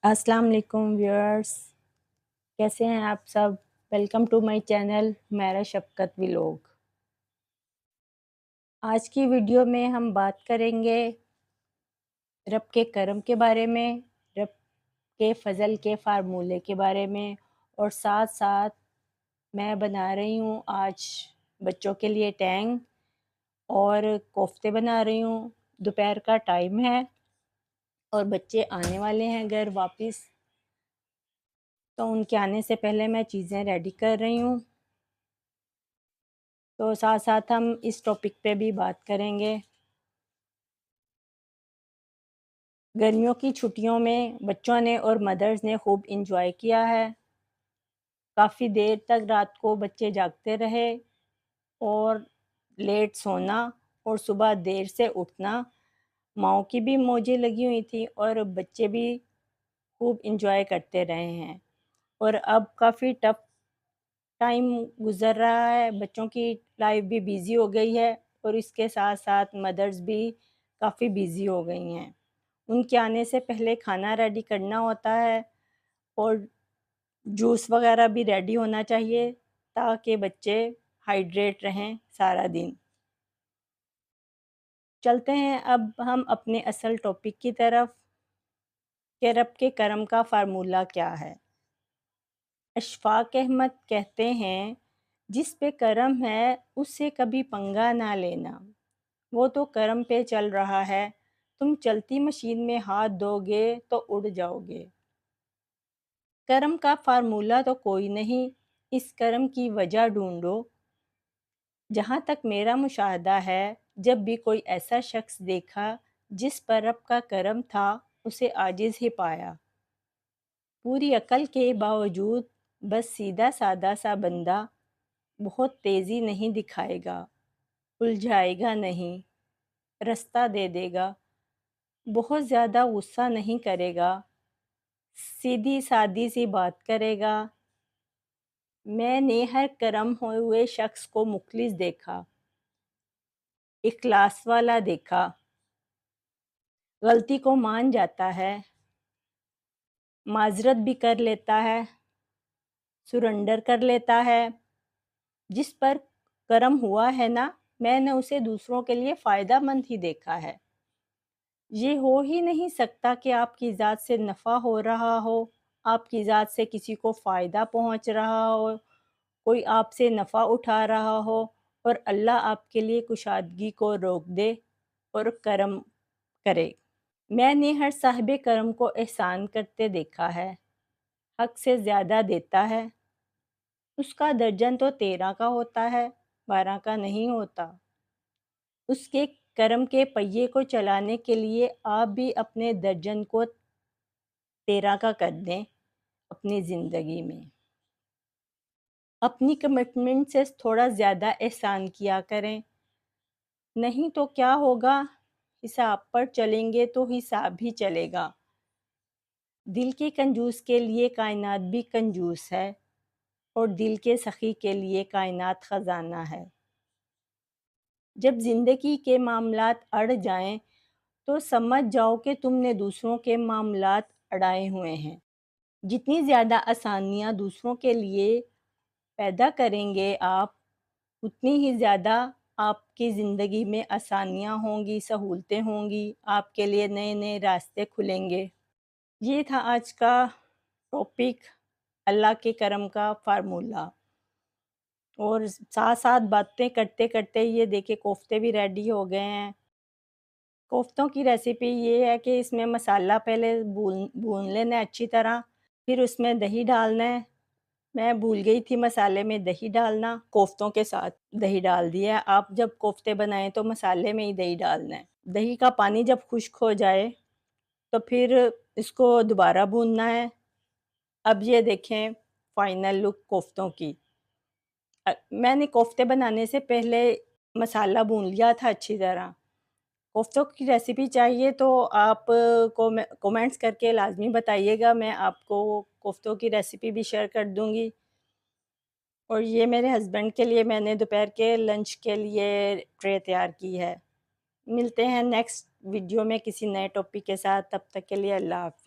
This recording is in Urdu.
السلام علیکم ویورز، کیسے ہیں آپ سب؟ ویلکم ٹو مائی چینل میرا شفقت ولاگ۔ آج کی ویڈیو میں ہم بات کریں گے رب کے کرم کے بارے میں، رب کے فضل کے فارمولے کے بارے میں، اور ساتھ ساتھ میں بنا رہی ہوں آج بچوں کے لیے ٹینگ اور کوفتے بنا رہی ہوں۔ دوپہر کا ٹائم ہے اور بچے آنے والے ہیں گھر واپس، تو ان کے آنے سے پہلے میں چیزیں ریڈی کر رہی ہوں۔ تو ساتھ ساتھ ہم اس ٹاپک پہ بھی بات کریں گے۔ گرمیوں کی چھٹیوں میں بچوں نے اور مدرز نے خوب انجوائے کیا ہے۔ کافی دیر تک رات کو بچے جاگتے رہے اور لیٹ سونا اور صبح دیر سے اٹھنا، ماؤں کی بھی موجیں لگی ہوئی تھی اور بچے بھی خوب انجوائے کرتے رہے ہیں۔ اور اب کافی ٹف ٹائم گزر رہا ہے، بچوں کی لائف بھی بیزی ہو گئی ہے اور اس کے ساتھ ساتھ مدرز بھی کافی بیزی ہو گئی ہیں۔ ان کے آنے سے پہلے کھانا ریڈی کرنا ہوتا ہے اور جوس وغیرہ بھی ریڈی ہونا چاہیے تاکہ بچے ہائیڈریٹ رہیں سارا دن۔ چلتے ہیں اب ہم اپنے اصل ٹاپک کی طرف کہ رب کے کرم کا فارمولہ کیا ہے۔ اشفاق احمد کہتے ہیں، جس پہ کرم ہے اس سے کبھی پنگا نہ لینا، وہ تو کرم پہ چل رہا ہے، تم چلتی مشین میں ہاتھ دو گے تو اڑ جاؤ گے۔ کرم کا فارمولہ تو کوئی نہیں، اس کرم کی وجہ ڈھونڈو۔ جہاں تک میرا مشاہدہ ہے، جب بھی کوئی ایسا شخص دیکھا جس پر رب کا کرم تھا، اسے عاجز ہی پایا۔ پوری عقل کے باوجود بس سیدھا سادہ سا بندہ بہت تیزی نہیں دکھائے گا، الجھائے گا نہیں، رستہ دے دے گا، بہت زیادہ غصہ نہیں کرے گا، سیدھی سادی سی بات کرے گا۔ میں نے ہر کرم ہوئے شخص کو مخلص دیکھا، اخلاص والا دیکھا، غلطی کو مان جاتا ہے، معذرت بھی کر لیتا ہے، سرنڈر کر لیتا ہے۔ جس پر کرم ہوا ہے نا، میں نے اسے دوسروں کے لیے فائدہ مند ہی دیکھا ہے۔ یہ ہو ہی نہیں سکتا کہ آپ کی ذات سے نفع ہو رہا ہو، آپ کی ذات سے کسی کو فائدہ پہنچ رہا ہو، کوئی آپ سے نفع اٹھا رہا ہو اور اللہ آپ کے لیے کشادگی کو روک دے اور کرم کرے۔ میں نے ہر صاحب کرم کو احسان کرتے دیکھا ہے، حق سے زیادہ دیتا ہے، اس کا درجن تو 13 کا ہوتا ہے، 12 کا نہیں ہوتا۔ اس کے کرم کے پہیے کو چلانے کے لیے آپ بھی اپنے درجن کو 13 کا کر دیں اپنی زندگی میں۔ اپنی کمٹمنٹ سے تھوڑا زیادہ احسان کیا کریں، نہیں تو کیا ہوگا، حساب پر چلیں گے تو حساب ہی چلے گا۔ دل کے کنجوس کے لیے کائنات بھی کنجوس ہے اور دل کے سخی کے لیے کائنات خزانہ ہے۔ جب زندگی کے معاملات اڑ جائیں تو سمجھ جاؤ کہ تم نے دوسروں کے معاملات اڑائے ہوئے ہیں۔ جتنی زیادہ آسانیاں دوسروں کے لیے پیدا کریں گے آپ، اتنی ہی زیادہ آپ کی زندگی میں آسانیاں ہوں گی، سہولتیں ہوں گی، آپ کے لیے نئے نئے راستے کھلیں گے۔ یہ تھا آج کا ٹاپک، اللہ کے کرم کا فارمولہ۔ اور ساتھ ساتھ باتیں کرتے کرتے یہ دیکھے کوفتے بھی ریڈی ہو گئے ہیں۔ کوفتوں کی ریسیپی یہ ہے کہ اس میں مسالہ پہلے بھون لینا ہے اچھی طرح، پھر اس میں دہی ڈالنا ہے۔ میں بھول گئی تھی مسالے میں دہی ڈالنا، کوفتوں کے ساتھ دہی ڈال دیا ہے۔ آپ جب کوفتے بنائیں تو مسالے میں ہی دہی ڈالنا ہے۔ دہی کا پانی جب خشک ہو جائے تو پھر اس کو دوبارہ بھوننا ہے۔ اب یہ دیکھیں فائنل لک کوفتوں کی۔ میں نے کوفتے بنانے سے پہلے مسالہ بھون لیا تھا اچھی طرح۔ کوفتوں کی ریسیپی چاہیے تو آپ کو کومنٹس کر کے لازمی بتائیے گا، میں آپ کو کوفتوں کی ریسیپی بھی شیئر کر دوں گی۔ اور یہ میرے ہسبینڈ کے لیے میں نے دوپہر کے لنچ کے لیے ٹرے تیار کی ہے۔ ملتے ہیں نیکسٹ ویڈیو میں کسی نئے ٹاپک کے ساتھ، تب تک کے لیے اللہ حافظ۔